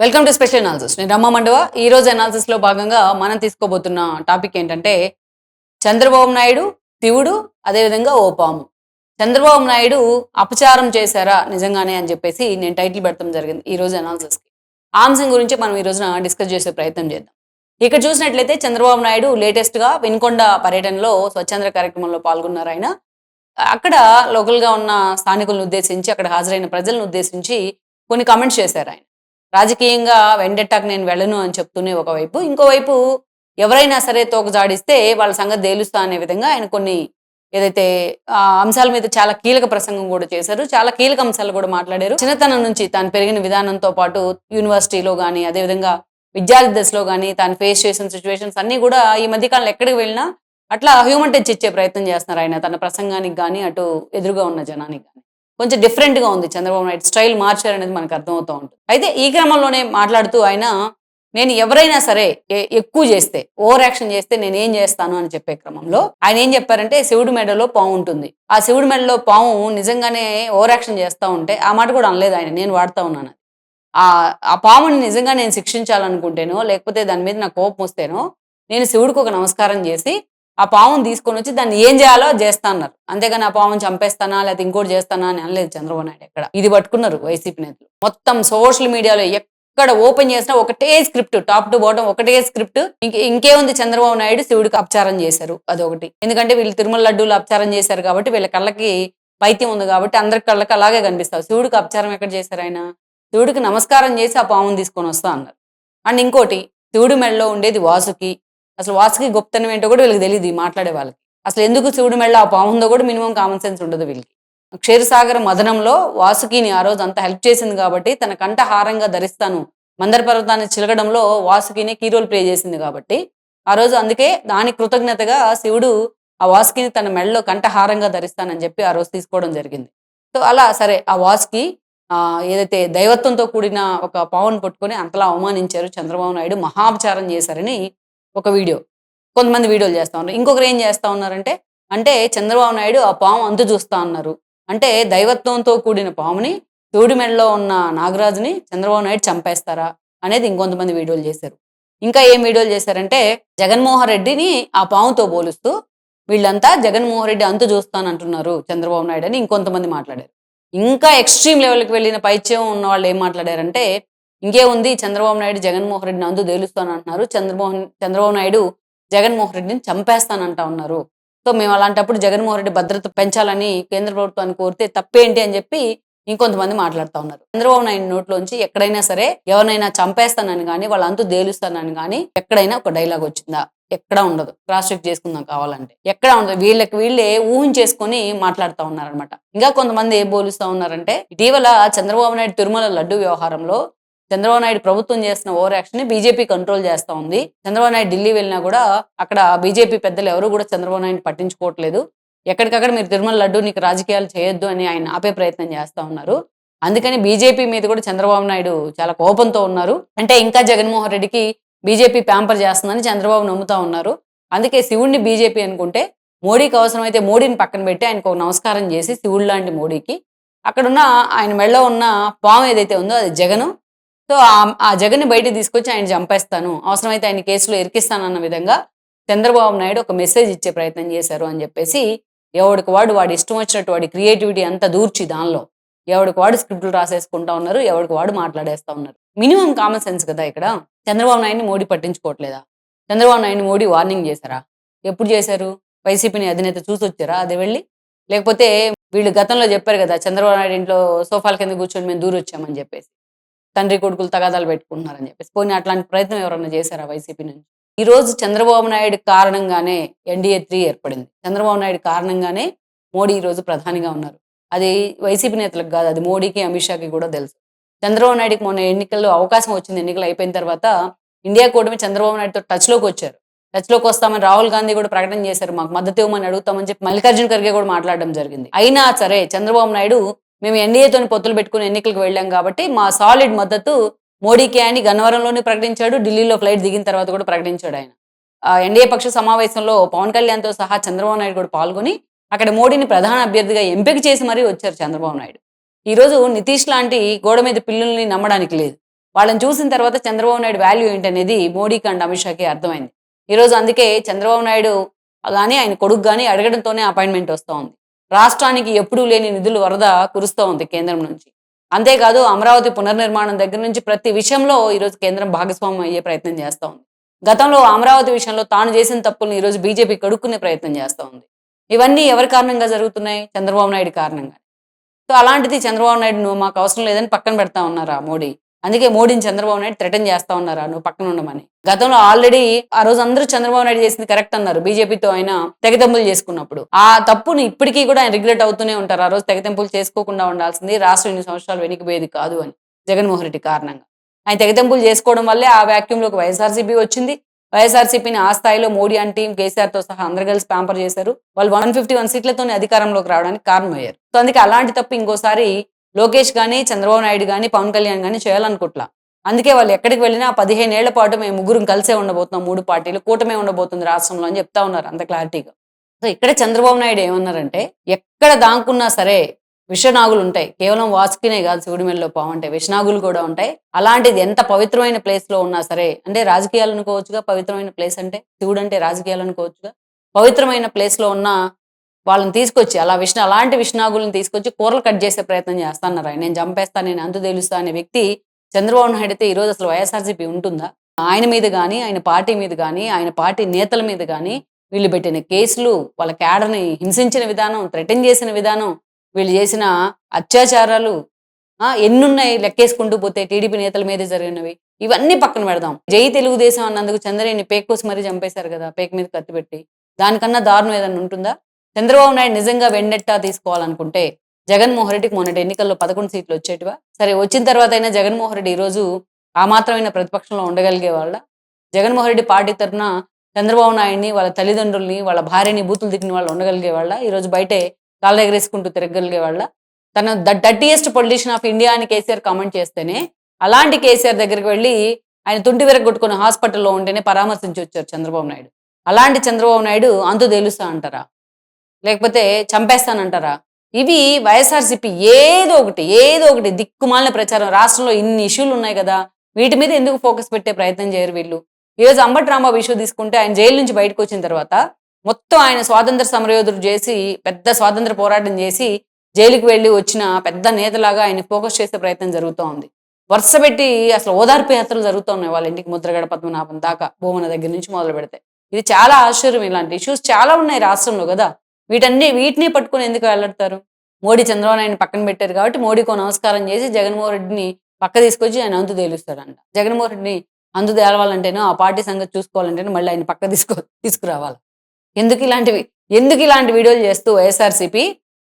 Welcome to special analysis. నేను రమ్మ మండవ. ఈ రోజు అనాలిసిస్ లో భాగంగా మనం తీసుకోబోతున్న టాపిక్ ఏంటంటే చంద్రబాబు నాయుడు, శివుడు, అదేవిధంగా ఓ పాము. చంద్రబాబు నాయుడు అపచారం చేశారా నిజంగానే అని చెప్పేసి నేను టైటిల్ పెడతాం జరిగింది ఈ రోజు అనాలిసిస్కి. ఆ అంశం గురించి మనం ఈ రోజున డిస్కస్ చేసే ప్రయత్నం చేద్దాం. ఇక్కడ చూసినట్లయితే చంద్రబాబు నాయుడు లేటెస్ట్గా వినుకొండ పర్యటనలో స్వచ్ఛంద కార్యక్రమంలో పాల్గొన్నారు ఆయన. అక్కడ లోకల్గా ఉన్న స్థానికులను ఉద్దేశించి, అక్కడ హాజరైన ప్రజలను ఉద్దేశించి కొన్ని కమెంట్స్ చేశారు ఆయన. రాజకీయంగా వెండెట్టాకు నేను వెళ్ళను అని చెప్తూనే ఒకవైపు, ఇంకోవైపు ఎవరైనా సరే తోక జాడిస్తే వాళ్ళ సంగతి తేలుస్తా అనే విధంగా ఆయన కొన్ని ఏదైతే అంశాల మీద చాలా కీలక ప్రసంగం కూడా చేశారు. చాలా కీలక అంశాలు కూడా మాట్లాడారు. చిన్నతనం నుంచి తాను పెరిగిన విధానంతో పాటు యూనివర్సిటీలో కానీ, అదేవిధంగా విద్యార్థి దశలో కానీ తాను ఫేస్ చేసిన సిచ్యువేషన్స్ అన్నీ కూడా ఈ మధ్యకాలంలో ఎక్కడికి వెళ్ళినా అట్లా హ్యూమన్ టచ్ ఇచ్చే ప్రయత్నం చేస్తున్నారు ఆయన. తన ప్రసంగానికి కానీ, అటు ఎదురుగా ఉన్న జనానికి కానీ కొంచెం డిఫరెంట్గా ఉంది. చంద్రబాబు నాయుడు స్టైల్ మార్చారనేది మనకు అర్థమవుతూ ఉంటుంది. అయితే ఈ క్రమంలోనే మాట్లాడుతూ ఆయన, నేను ఎవరైనా సరే ఎక్కువ చేస్తే, ఓవర్ యాక్షన్ చేస్తే నేను ఏం చేస్తాను అని చెప్పే క్రమంలో ఆయన ఏం చెప్పారంటే, శివుడి మెడలో పాము ఉంటుంది, ఆ శివుడి మెడలో పాము నిజంగానే ఓవర్ యాక్షన్ చేస్తూ ఉంటే, ఆ మాట కూడా అనలేదు ఆయన, నేను వాడుతూ ఉన్నాను. ఆ పాముని నిజంగా నేను శిక్షించాలనుకుంటేనో, లేకపోతే దాని మీద నాకు కోపం వస్తేనో, నేను శివుడికి ఒక నమస్కారం చేసి ఆ పాముని తీసుకొని వచ్చి దాన్ని ఏం చేయాలో చేస్తా అన్నారు. అంతేగాని ఆ పాముని చంపేస్తానా లేకపోతే ఇంకోటి చేస్తానా అని అనలేదు చంద్రబాబు నాయుడు. ఎక్కడ ఇది పట్టుకున్నారు వైసీపీ నేతలు. మొత్తం సోషల్ మీడియాలో ఎక్కడ ఓపెన్ చేసినా ఒకటే స్క్రిప్ట్, టాప్ టు బాటం ఒకటే స్క్రిప్ట్. ఇంకేముంది, చంద్రబాబు నాయుడు శివుడికి అపచారం చేశారు, అదొకటి. ఎందుకంటే వీళ్ళు తిరుమల లడ్డూలు అపచారం చేశారు కాబట్టి వీళ్ళ కళ్ళకి పైత్యం ఉంది కాబట్టి అందరి కళ్ళకి అలాగే కనిపిస్తారు. శివుడికి అపచారం ఎక్కడ చేశారు ఆయన? శివుడికి నమస్కారం చేసి ఆ పాముని తీసుకొని వస్తా అన్నారు. అండ్ ఇంకోటి, శివుడి మెడలో ఉండేది వాసుకి. అసలు వాసుకి గొప్పతనం ఏంటో కూడా వీళ్ళకి తెలియదు, ఈ మాట్లాడే వాళ్ళకి. అసలు ఎందుకు శివుడి మెడలో ఆ పాము ఉందో కూడా మినిమం కామన్ సెన్స్ ఉండదు వీళ్ళకి. క్షీరసాగర మదనంలో వాసుకిని ఆ రోజు అంత హెల్ప్ చేసింది కాబట్టి, తన కంఠ హారంగా ధరిస్తాను, మందర పర్వతాన్ని చిలకడంలో వాసుకిని కీ రోల్ ప్లే చేసింది కాబట్టి ఆ రోజు, అందుకే దాని కృతజ్ఞతగా శివుడు ఆ వాసుకిని తన మెడలో కంఠహారంగా ధరిస్తానని చెప్పి ఆ రోజు తీసుకోవడం జరిగింది. సో అలా సరే, ఆ వాసుకి ఏదైతే దైవత్వంతో కూడిన ఒక పావును పట్టుకొని అంతలా అవమానించారు చంద్రబాబు నాయుడు, మహాపచారం చేశారని ఒక వీడియో, కొంతమంది వీడియోలు చేస్తా ఉన్నారు. ఇంకొకరు ఏం చేస్తా ఉన్నారంటే, అంటే చంద్రబాబు నాయుడు ఆ పాము అంతు చూస్తా అన్నారు, అంటే దైవత్వంతో కూడిన పాముని, శివుడి మెడలో ఉన్న నాగరాజుని చంద్రబాబు నాయుడు చంపేస్తారా అనేది ఇంకొంతమంది వీడియోలు చేశారు. ఇంకా ఏం వీడియోలు చేశారంటే, జగన్మోహన్ రెడ్డిని ఆ పాముతో పోలుస్తూ వీళ్ళంతా జగన్మోహన్ రెడ్డి అంతు చూస్తానంటున్నారు చంద్రబాబు నాయుడు అని ఇంకొంతమంది మాట్లాడారు. ఇంకా ఎక్స్ట్రీమ్ లెవెల్కి వెళ్ళిన పైత్యం ఉన్న వాళ్ళు ఏం మాట్లాడారంటే, ఇంకేముంది, చంద్రబాబు నాయుడు జగన్మోహన్ రెడ్డిని అందు తేలుస్తానంటున్నారు, చంద్రబాబు నాయుడు జగన్మోహన్ రెడ్డిని చంపేస్తానంటా ఉన్నారు. సో మేము అలాంటప్పుడు జగన్మోహన్ రెడ్డి భద్రత పెంచాలని కేంద్ర ప్రభుత్వాన్ని కోరితే తప్పేంటి అని చెప్పి ఇంకొంతమంది మాట్లాడుతూ ఉన్నారు. చంద్రబాబు నాయుడు నోట్లోంచి ఎక్కడైనా సరే ఎవరినైనా చంపేస్తానని కానీ, వాళ్ళ అంతు తేలుస్తానని కానీ ఎక్కడైనా ఒక డైలాగ్ వచ్చిందా? ఎక్కడా ఉండదు. క్రాస్ చెక్ చేసుకుందాం కావాలంటే, ఎక్కడా ఉండదు. వీళ్ళే ఊహించేసుకొని మాట్లాడుతూ ఉన్నారనమాట. ఇంకా కొంతమంది ఏం పోలుస్తూ ఉన్నారంటే, ఇటీవల చంద్రబాబు నాయుడు తిరుమల లడ్డు వ్యవహారంలో చంద్రబాబు నాయుడు ప్రభుత్వం చేస్తున్న ఓవర్ యాక్షన్ ని బీజేపీ కంట్రోల్ చేస్తా ఉంది. చంద్రబాబు నాయుడు ఢిల్లీ వెళ్ళినా కూడా అక్కడ బీజేపీ పెద్దలు ఎవరు కూడా చంద్రబాబు నాయుడు పట్టించుకోవట్లేదు. ఎక్కడికక్కడ మీరు తిరుమల లడ్డు నీకు రాజకీయాలు చేయొద్దు అని ఆయన ఆపే ప్రయత్నం చేస్తా ఉన్నారు. అందుకని బీజేపీ మీద కూడా చంద్రబాబు నాయుడు చాలా కోపంతో ఉన్నారు. అంటే ఇంకా జగన్మోహన్ రెడ్డికి బీజేపీ ప్యాంపర్ చేస్తుందని చంద్రబాబు నమ్ముతా ఉన్నారు. అందుకే శివుడిని బీజేపీ అనుకుంటే, మోడీకి అవసరమైతే మోడీని పక్కన పెట్టి ఆయనకు ఒక నమస్కారం చేసి, శివుడు లాంటి మోడీకి అక్కడున్న ఆయన మెడలో ఉన్న పాము ఏదైతే ఉందో అది జగను. సో ఆ జగన్ని బయటకు తీసుకొచ్చి ఆయన చంపేస్తాను, అవసరమైతే ఆయన కేసులో ఇరికిస్తానన్న విధంగా చంద్రబాబు నాయుడు ఒక మెసేజ్ ఇచ్చే ప్రయత్నం చేశారు అని చెప్పేసి, ఎవడికి వాడి ఇష్టం వచ్చినట్టు వాడి క్రియేటివిటీ అంతా దూర్చి దానిలో ఎవడికి వాడు స్క్రిప్టులు రాసేసుకుంటా ఉన్నారు, ఎవడికి వాడు మాట్లాడేస్తా ఉన్నారు. మినిమం కామన్ సెన్స్ కదా ఇక్కడ. చంద్రబాబు నాయుడిని మోడీ పట్టించుకోవట్లేదా? చంద్రబాబు నాయుడిని మోడీ వార్నింగ్ చేశారా? ఎప్పుడు చేశారు? వైసీపీని అధినేత చూసి వచ్చారా అది వెళ్ళి? లేకపోతే వీళ్ళు గతంలో చెప్పారు కదా, చంద్రబాబు నాయుడు ఇంట్లో సోఫాల కింద కూర్చొని మేము దూరొచ్చామని చెప్పేసి, తండ్రి కొడుకులు తగాదాలు పెట్టుకుంటున్నారని చెప్పేసి. పోనీ అట్లాంటి ప్రయత్నం ఎవరన్నా చేశారా వైసీపీ నుంచి? ఈ రోజు చంద్రబాబు నాయుడు కారణంగానే ఎన్డీఏ 3 ఏర్పడింది. చంద్రబాబు నాయుడు కారణంగానే మోడీ ఈ రోజు ప్రధానిగా ఉన్నారు. అది వైసీపీ నేతలకు కాదు, అది మోడీకి, అమిత్ షాకి కూడా తెలుసు. చంద్రబాబు నాయుడుకి మొన్న ఎన్నికల్లో అవకాశం వచ్చింది. ఎన్నికలు అయిపోయిన తర్వాత ఇండియా కూటమి చంద్రబాబు నాయుడుతో టచ్లోకి వచ్చారు. టచ్లోకి వస్తామని రాహుల్ గాంధీ కూడా ప్రకటన చేశారు, మాకు మద్దతు ఇవ్వమని అడుగుతామని చెప్పి మల్లికార్జున ఖర్గే కూడా మాట్లాడడం జరిగింది. అయినా సరే చంద్రబాబు నాయుడు, మేము ఎన్డీఏతోని పొత్తులు పెట్టుకుని ఎన్నికలకు వెళ్ళాం కాబట్టి మా సాలిడ్ మద్దతు మోడీకి అని గన్నవరంలోనే ప్రకటించాడు, ఢిల్లీలో ఫ్లైట్ దిగిన తర్వాత కూడా ప్రకటించాడు ఆయన. ఎన్డీఏ పక్ష సమావేశంలో పవన్ కళ్యాణ్తో సహా చంద్రబాబు నాయుడు కూడా పాల్గొని అక్కడ మోడీని ప్రధాన అభ్యర్థిగా ఎంపిక చేసి మరీ వచ్చారు చంద్రబాబు నాయుడు. ఈరోజు నితీష్ లాంటి గోడ మీద పిల్లుల్ని నమ్మడానికి లేదు. వాళ్ళని చూసిన తర్వాత చంద్రబాబు నాయుడు వాల్యూ ఏంటనేది మోడీకి అండ్ అమిత్ షాకి అర్థమైంది. ఈరోజు అందుకే చంద్రబాబు నాయుడు కానీ ఆయన కొడుకు కానీ అడగడంతోనే అపాయింట్మెంట్ వస్తూ ఉంది. రాష్ట్రానికి ఎప్పుడూ లేని నిధులు వరద కురుస్తూ ఉంది కేంద్రం నుంచి. అంతేకాదు అమరావతి పునర్నిర్మాణం దగ్గర నుంచి ప్రతి విషయంలో ఈరోజు కేంద్రం భాగస్వామ్యం అయ్యే ప్రయత్నం చేస్తూ ఉంది. గతంలో అమరావతి విషయంలో తాను చేసిన తప్పులను ఈరోజు బీజేపీ కడుక్కునే ప్రయత్నం చేస్తూ ఉంది. ఇవన్నీ ఎవరి కారణంగా జరుగుతున్నాయి? చంద్రబాబు నాయుడు కారణంగా. సో అలాంటిది చంద్రబాబు నాయుడు నువ్వు మాకు అవసరం లేదని పక్కన పెడతా ఉన్నారా మోడీ? అందుకే మోడీని చంద్రబాబు నాయుడు థ్రెటన్ చేస్తా ఉన్నారా నువ్వు పక్కన ఉండమని. గతంలో ఆల్రెడీ ఆ రోజు అందరూ చంద్రబాబు నాయుడు చేసింది కరెక్ట్ అన్నారు బీజేపీతో ఆయన తెగతెంపులు చేసుకున్నప్పుడు. ఆ తప్పుని ఇప్పటికీ కూడా ఆయన రిగ్రెట్ అవుతూనే ఉంటారు. ఆ రోజు తెగతెంపులు చేసుకోకుండా ఉండాల్సింది, రాష్ట్రం ఇన్ని సంవత్సరాలు వెనక్కిపోయేది కాదు అని జగన్మోహన్ రెడ్డి కారణంగా. ఆయన తెగతెంపులు చేసుకోవడం వల్లే ఆ వ్యాక్యూమ్లోకి వైఎస్ఆర్సీపీ వచ్చింది. వైఎస్ఆర్సీపీని ఆ స్థాయిలో మోడీ అండ్ టీం కేసీఆర్తో సహా అందరు కలిసి ప్యాంపర్ చేశారు. వాళ్ళు 151 సీట్లతోనే అధికారంలోకి రావడానికి కారణమయ్యారు. సో అందుకే అలాంటి తప్పు ఇంకోసారి లోకేష్ కానీ, చంద్రబాబు నాయుడు కానీ, పవన్ కళ్యాణ్ కానీ చేయాలనుకుంటా. అందుకే వాళ్ళు ఎక్కడికి వెళ్ళినా 15 ఏళ్ల పాటు మేము ముగ్గురం కలిసే ఉండబోతున్నాం, 3 పార్టీలు కూటమే ఉండబోతుంది రాష్ట్రంలో అని చెప్తా ఉన్నారు అంత క్లారిటీగా. సో ఇక్కడే చంద్రబాబు నాయుడు ఏమన్నారంటే, ఎక్కడ దాంకున్నా సరే విషనాగులు ఉంటాయి. కేవలం వాసుకినే కాదు శివుడి మెడలో పాము అంటే విషనాగులు కూడా ఉంటాయి. అలాంటిది ఎంత పవిత్రమైన ప్లేస్ లో ఉన్నా సరే, అంటే రాజకీయాలు అనుకోవచ్చుగా, పవిత్రమైన ప్లేస్ అంటే శివుడు అంటే రాజకీయాలు అనుకోవచ్చుగా, పవిత్రమైన ప్లేస్ లో ఉన్న వాళ్ళని తీసుకొచ్చి అలాంటి విషనాగులను తీసుకొచ్చి కూరలు కట్ చేసే ప్రయత్నం చేస్తాన్నారు. ఆయన నేను చంపేస్తాను, నేను అంతు తెలుస్తా అనే వ్యక్తి చంద్రబాబు నాయుడు అయితే ఈరోజు అసలు వైఎస్ఆర్సీపీ ఉంటుందా? ఆయన మీద కానీ, ఆయన పార్టీ మీద కానీ, ఆయన పార్టీ నేతల మీద కానీ వీళ్ళు పెట్టిన కేసులు, వాళ్ళ క్యాడర్ని హింసించిన విధానం, థ్రెటన్ చేసిన విధానం, వీళ్ళు చేసిన అత్యాచారాలు ఎన్నున్నాయి లెక్కేసుకుంటూ పోతే టీడీపీ నేతల మీదే జరిగినవి. ఇవన్నీ పక్కన పెడదాం. జై తెలుగుదేశం అన్నందుకు చంద్రయ్యని పేక్ కోసి మరీ చంపేశారు కదా, పేక్ మీద కత్తి పెట్టి. దానికన్నా దారుణం ఏదన్నా ఉంటుందా? చంద్రబాబు నాయుడు నిజంగా వెండెట్టా తీసుకోవాలనుకుంటే జగన్మోహన్ రెడ్డికి మొన్నటి ఎన్నికల్లో 11 సీట్లు వచ్చేటివా? సరే వచ్చిన తర్వాత అయినా జగన్మోహన్ రెడ్డి ఈరోజు ఆ మాత్రమైన ప్రతిపక్షంలో ఉండగలిగే వాళ్ళ? జగన్మోహన్ రెడ్డి పార్టీ తరఫున చంద్రబాబు నాయుడిని, వాళ్ళ తల్లిదండ్రుల్ని, వాళ్ళ భార్యని బూతులు తిట్టిన వాళ్ళు ఉండగలిగే వాళ్ళ? ఈరోజు బయటే కాళ్ళ ఎగరేసుకుంటూ తిరగలిగే వాళ్ళ? తన డర్టీయెస్ట్ పొలిటీషియన్ ఆఫ్ ఇండియా అని కేసీఆర్ కామెంట్ చేస్తేనే అలాంటి కేసీఆర్ దగ్గరికి వెళ్ళి ఆయన తుంటి విరగొట్టుకుని హాస్పిటల్లో ఉంటేనే పరామర్శించి వచ్చారు చంద్రబాబు నాయుడు. అలాంటి చంద్రబాబు నాయుడు అంతు తేలుస్తా అంటారా? లేకపోతే చంపేస్తానంటారా? ఇవి వైఎస్ఆర్సీపీ ఏదో ఒకటి దిక్కుమాలిన ప్రచారం. రాష్ట్రంలో ఇన్ని ఇష్యూలు ఉన్నాయి కదా, వీటి మీద ఎందుకు ఫోకస్ పెట్టే ప్రయత్నం చేయరు వీళ్ళు? ఈరోజు అంబటి రాంబాబు ఇష్యూ తీసుకుంటే ఆయన జైలు నుంచి బయటకు వచ్చిన తర్వాత మొత్తం ఆయన స్వాతంత్ర సమరయోధులు చేసి పెద్ద స్వాతంత్ర పోరాటం చేసి జైలుకి వెళ్ళి వచ్చిన పెద్ద నేతలాగా ఆయన ఫోకస్ చేసే ప్రయత్నం జరుగుతూ ఉంది. వరుస పెట్టి అసలు ఓదార్పు యాత్రలు జరుగుతూ ఉన్నాయి వాళ్ళ ఇంటికి, ముద్రగడ పద్మనాభం దాకా, భూమన దగ్గర నుంచి మొదలు పెడితే. ఇది చాలా ఆశ్చర్యం. ఇలాంటి ఇష్యూస్ చాలా ఉన్నాయి రాష్ట్రంలో కదా, వీటిని పట్టుకుని ఎందుకు వెళ్ళడతారు? మోడీ చంద్రబాబు నాయుడిని పక్కన పెట్టారు కాబట్టి మోడీకో నమస్కారం చేసి జగన్మోహన్ రెడ్డిని పక్క తీసుకొచ్చి ఆయన అంతు తేలుస్తాడంట. జగన్మోహన్ రెడ్డిని అంతు తేలవాలంటేనో, ఆ పార్టీ సంగతి చూసుకోవాలంటేనో మళ్ళీ ఆయన పక్క తీసుకురావాలి. ఎందుకు ఇలాంటి వీడియోలు చేస్తూ వైఎస్ఆర్సీపీ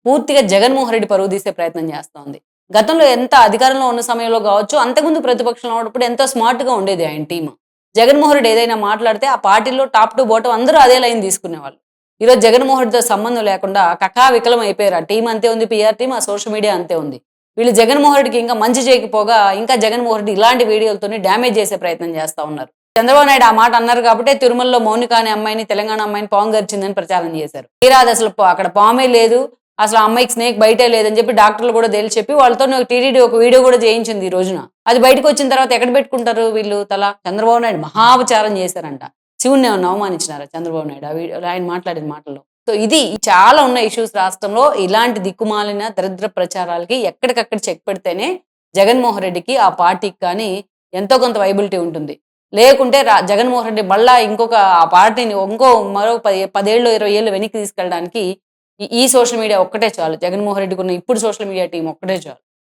పూర్తిగా జగన్మోహన్ రెడ్డి పరువు తీసే ప్రయత్నం చేస్తోంది. గతంలో ఎంత అధికారంలో ఉన్న సమయంలో కావచ్చు, అంతకుముందు ప్రతిపక్షంలో ఉన్నప్పుడు ఎంతో స్మార్ట్ గా ఉండేది ఆయన టీం. జగన్మోహన్ రెడ్డి ఏదైనా మాట్లాడితే ఆ పార్టీలో టాప్ టు బాటం అందరూ అదే లైన్ తీసుకునేవాళ్ళు. ఈరోజు జగన్మోహన్ రెడ్డితో సంబంధం లేకుండా కకావికలం అయిపోయారు. ఆ టీం అంతే ఉంది, పిఆర్ టీం, ఆ సోషల్ మీడియా అంతే ఉంది. వీళ్ళు జగన్మోహన్ రెడ్డికి ఇంకా మంచి చేయకపోగా ఇంకా జగన్మోహన్ రెడ్డి ఇలాంటి వీడియోలతోనే డ్యామేజ్ చేసే ప్రయత్నం చేస్తా ఉన్నారు. చంద్రబాబు నాయుడు ఆ మాట అన్నారు కాబట్టి తిరుమలలో మౌనిక అనే అమ్మాయిని, తెలంగాణ అమ్మాయిని పాము గరిచిందని ప్రచారం చేశారు. తీరాది అసలు అక్కడ పామే లేదు, అసలు ఆ అమ్మాయికి స్నేక్ బయటే లేదని చెప్పి డాక్టర్లు కూడా తేల్చి చెప్పి వాళ్ళతో టీటీడీ ఒక వీడియో కూడా చేయించింది ఈ రోజున. అది బయటకు వచ్చిన తర్వాత ఎక్కడ పెట్టుకుంటారు వీళ్ళు తల? చంద్రబాబు నాయుడు మహాపచారం చేశారంట. శివుణ్ణి ఏమన్నా అవమానించినారా చంద్రబాబు నాయుడు ఆ వీడియోలో ఆయన మాట్లాడిన మాటల్లో? సో ఇది చాలా ఉన్న ఇష్యూస్ రాష్ట్రంలో. ఇలాంటి దిక్కుమాలిన దరిద్ర ప్రచారాలకి ఎక్కడికక్కడ చెక్ పెడితేనే జగన్మోహన్ రెడ్డికి, ఆ పార్టీకి కానీ ఎంతో కొంత వైబిలిటీ ఉంటుంది. లేకుంటే జగన్మోహన్ రెడ్డి మళ్ళా ఆ పార్టీని మరో 10 ఏళ్ళు 20 ఏళ్ళు వెనక్కి తీసుకెళ్ళడానికి ఈ సోషల్ మీడియా ఒక్కటే చాలు. జగన్మోహన్ రెడ్డికి ఉన్న ఇప్పుడు సోషల్ మీడియా టీం ఒక్కటే చాలు.